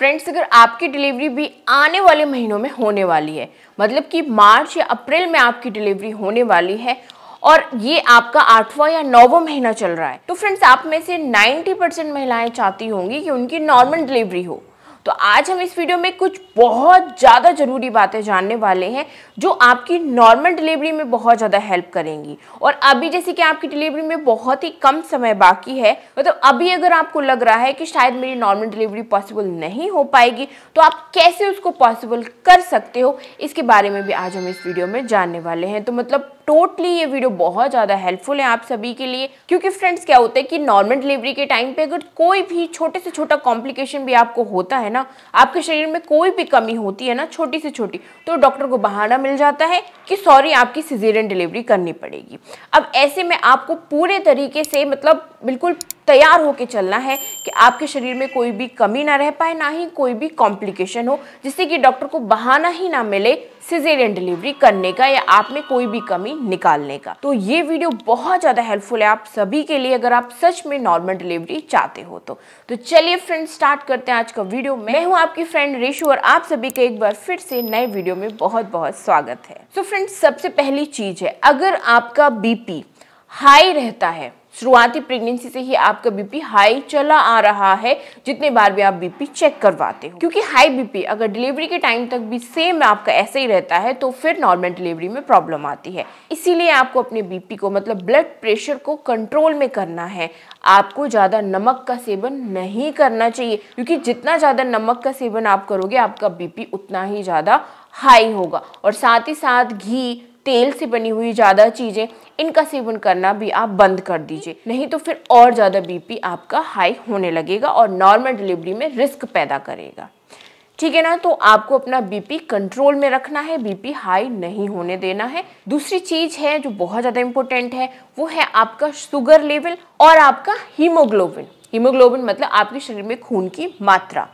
Friends, अगर आपकी delivery भी आने वाले महीनों में होने वाली है, मतलब कि मार्च या अप्रैल में आपकी डिलीवरी होने वाली है और ये आपका 8वां या 9वां महीना चल रहा है, तो फ्रेंड्स आप में से 90% महिलाएं चाहती होंगी कि उनकी नॉर्मल डिलीवरी हो। तो आज हम इस वीडियो में कुछ बहुत ज़्यादा ज़रूरी बातें जानने वाले हैं जो आपकी नॉर्मल डिलीवरी में बहुत ज़्यादा हेल्प करेंगी। और अभी जैसे कि आपकी डिलीवरी में बहुत ही कम समय बाकी है, मतलब अभी अगर आपको लग रहा है कि शायद मेरी नॉर्मल डिलीवरी पॉसिबल नहीं हो पाएगी, तो आप कैसे उसको पॉसिबल कर सकते हो, इसके बारे में भी आज हम इस वीडियो में जानने वाले हैं। तो मतलब टोटली ये वीडियो बहुत ज़्यादा हेल्पफुल है आप सभी के लिए, क्योंकि फ्रेंड्स क्या होता है कि नॉर्मल डिलीवरी के टाइम पे अगर कोई भी छोटे से छोटा कॉम्प्लिकेशन भी आपको होता है ना, आपके शरीर में कोई भी कमी होती है ना छोटी से छोटी, तो डॉक्टर को बहाना मिल जाता है कि सॉरी आपकी सिजेरियन डिलीवरी करनी पड़ेगी। अब ऐसे में आपको पूरे तरीके से मतलब बिल्कुल तैयार होके चलना है कि आपके शरीर में कोई भी कमी ना रह पाए, ना ही कोई भी कॉम्प्लिकेशन हो, जिससे कि डॉक्टर को बहाना ही ना मिले सिजेरियन डिलीवरी करने का या आप में कोई भी कमी निकालने का। तो ये वीडियो बहुत ज़्यादा हेल्पफुल है आप सभी के लिए अगर आप सच में नॉर्मल डिलीवरी चाहते हो तो चलिए फ्रेंड्स स्टार्ट करते हैं आज का वीडियो। मैं हूँ आपकी फ्रेंड रेशु और आप सभी का एक बार फिर से नए वीडियो में बहुत बहुत स्वागत है। तो फ्रेंड्स सबसे पहली चीज़ है, अगर आपका बीपी हाई रहता है, शुरुआती प्रेगनेंसी से ही आपका बीपी हाई चला आ रहा है, जितने बार भी आप बीपी चेक करवाते हो, क्योंकि हाई बीपी अगर डिलीवरी के टाइम तक भी सेम आपका ऐसे ही रहता है तो फिर नॉर्मल डिलीवरी में प्रॉब्लम आती है। इसीलिए आपको अपने बीपी को मतलब ब्लड प्रेशर को कंट्रोल में करना है। आपको ज़्यादा नमक का सेवन नहीं करना चाहिए, क्योंकि जितना ज़्यादा नमक का सेवन आप करोगे आपका बीपी उतना ही ज़्यादा हाई होगा। और साथ ही साथ घी, तेल से बनी हुई ज़्यादा चीज़ें, इनका सेवन करना भी आप बंद कर दीजिए, नहीं तो फिर और ज़्यादा बीपी आपका हाई होने लगेगा और नॉर्मल डिलीवरी में रिस्क पैदा करेगा। ठीक है ना, तो आपको अपना बीपी कंट्रोल में रखना है, बीपी हाई नहीं होने देना है। दूसरी चीज़ है जो बहुत ज़्यादा इंपॉर्टेंट है, वो है आपका शुगर लेवल और आपका हीमोग्लोबिन। हीमोग्लोबिन मतलब आपके शरीर में खून की मात्रा।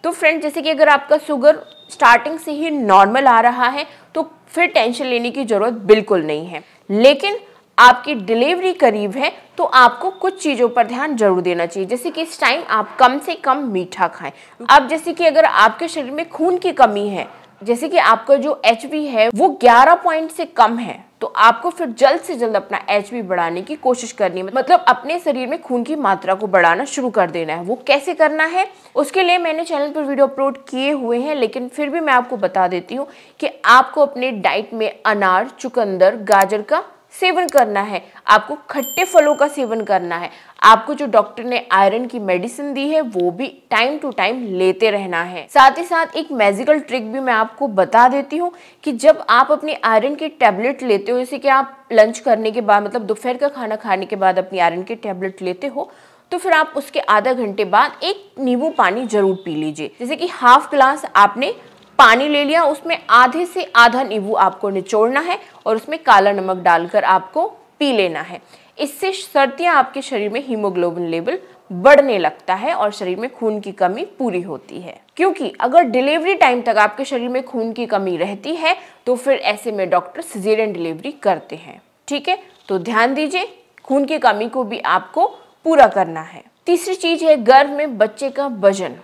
तो फ्रेंड जैसे कि अगर आपका शुगर स्टार्टिंग से ही नॉर्मल आ रहा है तो फिर टेंशन लेने की ज़रूरत बिल्कुल नहीं है, लेकिन आपकी डिलीवरी करीब है तो आपको कुछ चीज़ों पर ध्यान जरूर देना चाहिए, जैसे कि इस टाइम आप कम से कम मीठा खाएं। अब जैसे कि अगर आपके शरीर में खून की कमी है, जैसे कि आपका जो HB है वो 11 पॉइंट से कम है, तो आपको फिर जल्द से जल्द अपना HB बढ़ाने की कोशिश करनी है, मतलब अपने शरीर में खून की मात्रा को बढ़ाना शुरू कर देना है। वो कैसे करना है उसके लिए मैंने चैनल पर वीडियो अपलोड किए हुए हैं, लेकिन फिर भी मैं आपको बता देती हूँ कि आपको अपने डाइट में अनार, चुकंदर, गाजर का सेवन करना है, आपको खट्टे फलों का सेवन करना है, आपको जो डॉक्टर ने आयरन की मेडिसिन दी है वो भी टाइम टू टाइम लेते रहना है। साथ ही साथ एक मैजिकल ट्रिक भी मैं आपको बता देती हूँ कि जब आप अपनी आयरन की टैबलेट लेते हो, जैसे कि आप लंच करने के बाद मतलब दोपहर का खाना खाने के बाद अपनी आयरन की टैबलेट लेते हो, तो फिर आप उसके आधा घंटे बाद एक नींबू पानी जरूर पी लीजिए। जैसे कि हाफ ग्लास आपने पानी ले लिया, उसमें आधे से आधा नींबू आपको निचोड़ना है और उसमें काला नमक डालकर आपको पी लेना है। इससे सर्दियाँ आपके शरीर में हीमोग्लोबिन लेवल बढ़ने लगता है और शरीर में खून की कमी पूरी होती है, क्योंकि अगर डिलीवरी टाइम तक आपके शरीर में खून की कमी रहती है तो फिर ऐसे में डॉक्टर सिजेरियन डिलीवरी करते हैं। ठीक है, तो ध्यान दीजिए, खून की कमी को भी आपको पूरा करना है। तीसरी चीज़ है गर्भ में बच्चे का वजन।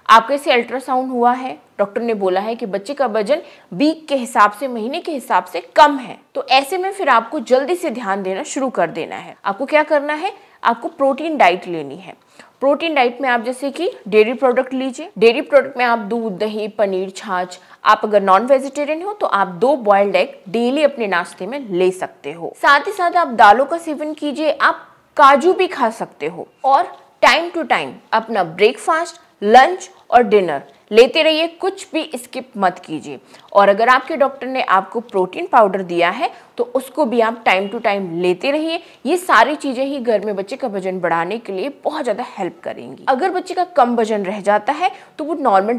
आपका इसे अल्ट्रासाउंड हुआ है, डॉक्टर ने बोला है कि बच्चे का वजन वीक के हिसाब से, महीने के हिसाब से कम है, तो ऐसे में फिर आपको जल्दी से ध्यान देना शुरू कर देना है। आपको क्या करना है, आपको प्रोटीन डाइट लेनी है। प्रोटीन डाइट में आप जैसे कि डेयरी प्रोडक्ट लीजिए। डेयरी प्रोडक्ट में आप दूध, दही, पनीर, छाछ, आप अगर नॉन वेजिटेरियन हो तो आप 2 बॉइल्ड एग डेली अपने नाश्ते में ले सकते हो। साथ ही साथ आप दालों का सेवन कीजिए, आप काजू भी खा सकते हो और टाइम टू टाइम अपना ब्रेकफास्ट, लंच और डिनर लेते रहिए, कुछ भी स्किप मत कीजिए। और अगर आपके डॉक्टर ने आपको प्रोटीन पाउडर दिया है तो उसको भी आप टाइम टू टाइम लेते रहिए। ये सारी चीज़ें ही घर में बच्चे का वजन बढ़ाने के लिए बहुत ज़्यादा हेल्प करेंगी। अगर बच्चे का कम वजन रह जाता है तो वो नॉर्मल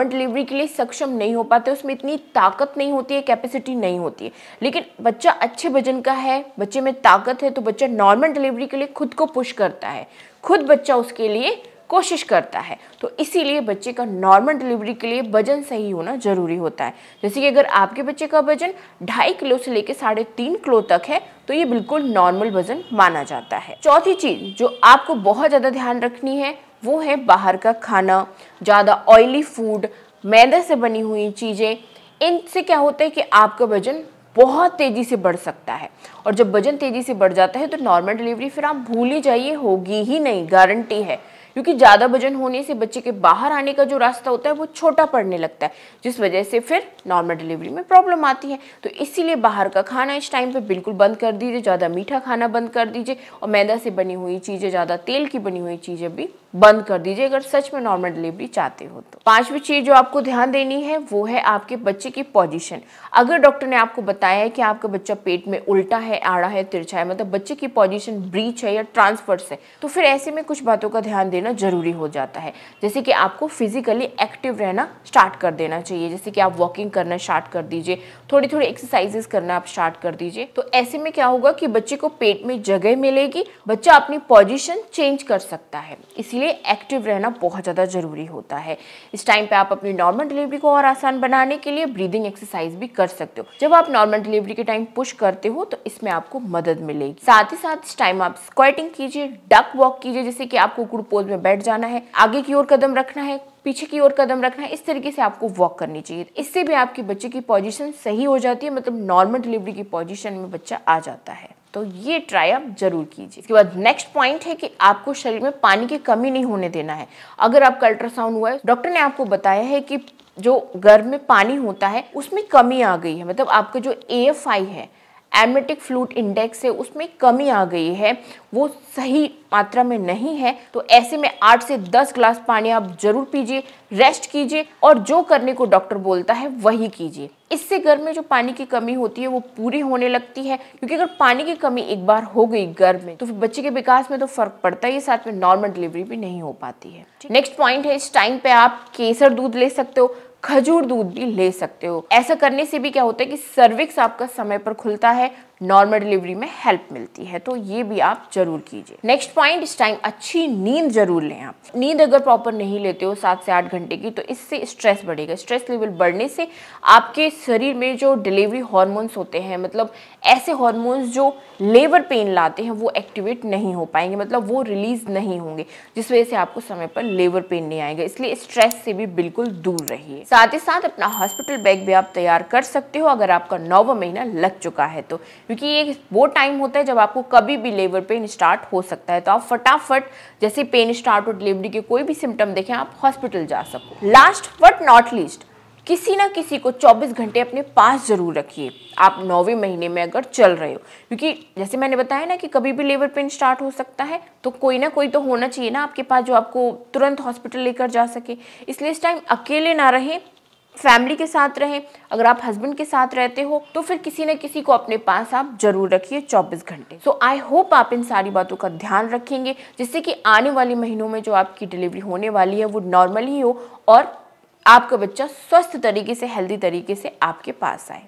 डिलीवरी के लिए सक्षम नहीं हो पाते, उसमें इतनी ताकत नहीं होती है, कैपेसिटी नहीं होती है। लेकिन बच्चा अच्छे वजन का है, बच्चे में ताकत है, तो बच्चा नॉर्मल डिलीवरी के लिए खुद को पुश करता है, खुद बच्चा उसके लिए कोशिश करता है। तो इसीलिए बच्चे का नॉर्मल डिलीवरी के लिए वजन सही होना जरूरी होता है। जैसे कि अगर आपके बच्चे का वजन 2.5 किलो से लेकर 3.5 किलो तक है तो ये बिल्कुल नॉर्मल वजन माना जाता है। चौथी चीज जो आपको बहुत ज़्यादा ध्यान रखनी है वो है बाहर का खाना, ज़्यादा ऑयली फूड, मैदे से बनी हुई चीज़ें। इनसे क्या होता है कि आपका वजन बहुत तेज़ी से बढ़ सकता है, और जब वजन तेज़ी से बढ़ जाता है तो नॉर्मल डिलीवरी फिर आप भूल ही जाइए, होगी ही नहीं, गारंटी है। क्योंकि ज़्यादा वजन होने से बच्चे के बाहर आने का जो रास्ता होता है वो छोटा पड़ने लगता है, जिस वजह से फिर नॉर्मल डिलीवरी में प्रॉब्लम आती है। तो इसीलिए बाहर का खाना इस टाइम पे बिल्कुल बंद कर दीजिए, ज़्यादा मीठा खाना बंद कर दीजिए, और मैदा से बनी हुई चीज़ें, ज़्यादा तेल की बनी हुई चीज़ें भी बंद कर दीजिए अगर सच में नॉर्मल डिलीवरी चाहते हो तो। पांचवी चीज़ जो आपको ध्यान देनी है वो है आपके बच्चे की पोजीशन। अगर डॉक्टर ने आपको बताया है कि आपका बच्चा पेट में उल्टा है, आड़ा है, तिरछा है, मतलब बच्चे की पोजीशन ब्रीच है या ट्रांसवर्स है, तो फिर ऐसे में कुछ बातों का ध्यान देना जरूरी हो जाता है। जैसे कि आपको फिजिकली एक्टिव रहना स्टार्ट कर देना चाहिए, जैसे कि आप वॉकिंग करना स्टार्ट कर दीजिए, थोड़ी थोड़ी एक्सरसाइजेस करना आप स्टार्ट कर दीजिए। तो ऐसे में क्या होगा कि बच्चे को पेट में जगह मिलेगी, बच्चा अपनी पोजीशन चेंज कर सकता है। इसलिए एक्टिव रहना बहुत ज़्यादा ज़रूरी होता है। इस टाइम पे आप अपनी नॉर्मल डिलीवरी को और आसान बनाने के लिए ब्रीदिंग एक्सरसाइज भी कर सकते हो। जब आप नॉर्मल डिलीवरी के टाइम पुश करते हो तो इसमें आपको मदद मिलेगी। साथ ही साथ इस टाइम आप स्क्वाटिंग कीजिए, डक वॉक कीजिए, जैसे कि आपको कुकुड़ पोज में बैठ जाना है, आगे की ओर कदम रखना है, पीछे की ओर कदम रखना है, इस तरीके से आपको वॉक करनी चाहिए। इससे भी आपके बच्चे की पोजीशन सही हो जाती है, मतलब नॉर्मल डिलीवरी की पोजीशन में बच्चा आ जाता है। तो ये ट्राई आप जरूर कीजिए। इसके बाद नेक्स्ट पॉइंट है कि आपको शरीर में पानी की कमी नहीं होने देना है। अगर आपका अल्ट्रासाउंड हुआ है, डॉक्टर ने आपको बताया है कि जो गर्भ में पानी होता है उसमें कमी आ गई है, मतलब आपका जो AFI है, एमनेटिक फ्लूइड इंडेक्स है, उसमें कमी आ गई है, वो सही मात्रा में नहीं है, तो ऐसे में 8 से 10 ग्लास पानी आप जरूर पीजिए, रेस्ट कीजिए, और जो करने को डॉक्टर बोलता है वही कीजिए। इससे गर्भ में जो पानी की कमी होती है वो पूरी होने लगती है, क्योंकि अगर पानी की कमी एक बार हो गई गर्भ में तो फिर बच्चे के विकास में तो फर्क पड़ता ही, साथ में नॉर्मल डिलीवरी भी नहीं हो पाती है। नेक्स्ट पॉइंट है, इस टाइम पे आप केसर दूध ले सकते हो, खजूर दूध भी ले सकते हो। ऐसा करने से भी क्या होता है कि सर्विक्स आपका समय पर खुलता है, नॉर्मल डिलीवरी में हेल्प मिलती है, तो ये भी आप जरूर कीजिए। नेक्स्ट पॉइंट, इस टाइम अच्छी नींद जरूर लें आप। नींद अगर प्रॉपर नहीं लेते हो 7 से 8 घंटे की, तो इससे स्ट्रेस बढ़ेगा। स्ट्रेस लेवल बढ़ने से आपके शरीर में जो डिलीवरी हार्मोन्स होते हैं, मतलब ऐसे हार्मोन्स जो लेबर पेन लाते हैं, वो एक्टिवेट नहीं हो पाएंगे, मतलब वो रिलीज नहीं होंगे, जिस वजह से आपको समय पर लेबर पेन नहीं आएगा। इसलिए स्ट्रेस से भी बिल्कुल दूर रहिए। साथ ही साथ अपना हॉस्पिटल बैग भी आप तैयार कर सकते हो अगर आपका 9वां महीना लग चुका है तो, क्योंकि ये वो टाइम होता है जब आपको कभी भी लेबर पेन स्टार्ट हो सकता है। तो आप फटाफट जैसे पेन स्टार्ट हो, डिलीवरी के कोई भी सिम्टम देखें, आप हॉस्पिटल जा सको। लास्ट बट नॉट लीस्ट, किसी ना किसी को 24 घंटे अपने पास जरूर रखिए आप 9वें महीने में अगर चल रहे हो, क्योंकि जैसे मैंने बताया ना कि कभी भी लेबर पेन स्टार्ट हो सकता है, तो कोई ना कोई तो होना चाहिए ना आपके पास जो आपको तुरंत हॉस्पिटल लेकर जा सके। इसलिए इस टाइम अकेले ना रहें, फैमिली के साथ रहें। अगर आप हस्बैंड के साथ रहते हो तो फिर किसी न किसी को अपने पास आप जरूर रखिए 24 घंटे। सो आई होप आप इन सारी बातों का ध्यान रखेंगे, जिससे कि आने वाले महीनों में जो आपकी डिलीवरी होने वाली है वो नॉर्मल ही हो और आपका बच्चा स्वस्थ तरीके से, हेल्दी तरीके से आपके पास आए।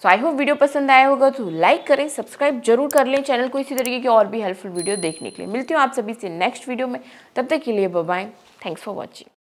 सो आई होप वीडियो पसंद आया होगा तो लाइक करें, सब्सक्राइब जरूर कर लें चैनल को इसी तरीके की और भी हेल्पफुल वीडियो देखने के लिए। मिलती हूँ आप सभी से नेक्स्ट वीडियो में, तब तक के लिए bye bye, thanks for watching.